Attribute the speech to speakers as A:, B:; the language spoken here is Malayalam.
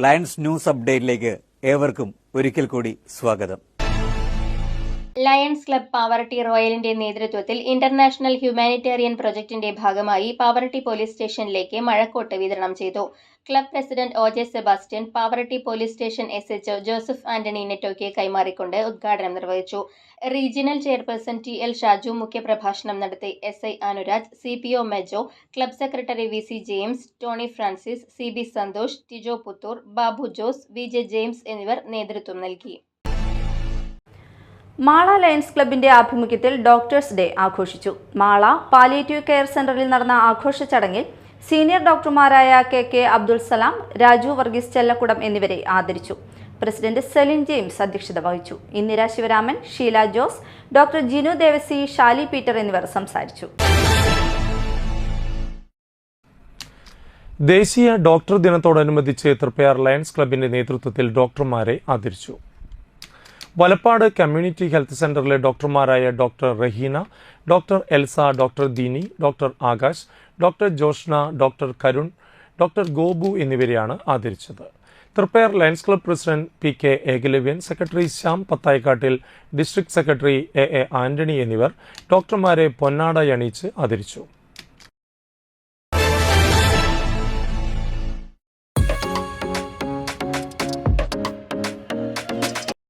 A: ലയൺസ് ന്യൂസ് അപ്ഡേറ്റിലേക്ക് ഏവർക്കും ഒരിക്കൽ കൂടി സ്വാഗതം.
B: ലയൺസ് ക്ലബ് പാവറട്ടി റോയലിന്റെ നേതൃത്വത്തിൽ ഇന്റർനാഷണൽ ഹ്യൂമാനിറ്റേറിയൻ പ്രൊജക്ടിന്റെ ഭാഗമായി പാവറട്ടി പോലീസ് സ്റ്റേഷനിലേക്ക് മഴക്കോട്ട് വിതരണം ചെയ്തു. Club president OJ Sebastian Pavaratty police station SHO Joseph Antony നെറ്റോയ്ക്ക് കൈമാറിക്കൊണ്ട് ഉദ്ഘാടനം നിർവഹിച്ചു. റീജിയണൽ ചെയർപേഴ്സൺ TL ഷാജു മുഖ്യപ്രഭാഷണം നടത്തി. SI Anuraj, CPO Mejo, club secretary VC James, Tony Francis, CB Santhosh, Tijo Puthur, Babu Jose, VJ James എന്നിവർ നേതൃത്വം നൽകി.
C: മാള ലയൺസ് ക്ലബിന്റെ ആഭിമുഖ്യത്തിൽ ഡോക്ടേഴ്സ് ഡേ ആഘോഷിച്ചു. മാള പാലിയേറ്റീവ് കെയർ സെന്ററിൽ നടന്ന ആഘോഷ ചടങ്ങിൽ സീനിയർ ഡോക്ടർമാരായ KK അബ്ദുൾ സലാം, രാജു വർഗീസ് ചെല്ലക്കുടം എന്നിവരെ ആദരിച്ചു. പ്രസിഡന്റ് സെലിൻ ജെയിംസ് അധ്യക്ഷത വഹിച്ചു. ഇന്ദിര ശിവരാമൻ, ഷീല ജോസ്, ഡോക്ടർ ജിനു ദേവസി, ഷാലി പീറ്റർ എന്നിവർ സംസാരിച്ചു.
D: ദേശീയ ഡോക്ടർ ദിനത്തോടനുബന്ധിച്ച് തൃപ്പയാർ ലയൺസ് ക്ലബിന്റെ നേതൃത്വത്തിൽ ഡോക്ടർമാരെ ആദരിച്ചു. വലപ്പാട് കമ്മ്യൂണിറ്റി ഹെൽത്ത് സെന്ററിലെ ഡോക്ടർമാരായ doctor Raheena, doctor Elsa, doctor Deeni, doctor Akash, doctor Joshna, doctor Karun, doctor Gopu എന്നിവരെയാണ് ആദരിച്ചത്. Triprayar Lions club president PK Ekalavyan, secretary Shyam പത്തായിക്കാട്ടിൽ, ഡിസ്ട്രിക്ട് സെക്രട്ടറി AA ആന്റണി എന്നിവർ ഡോക്ടർമാരെ പൊന്നാട അണിയിച്ച് ആദരിച്ചു.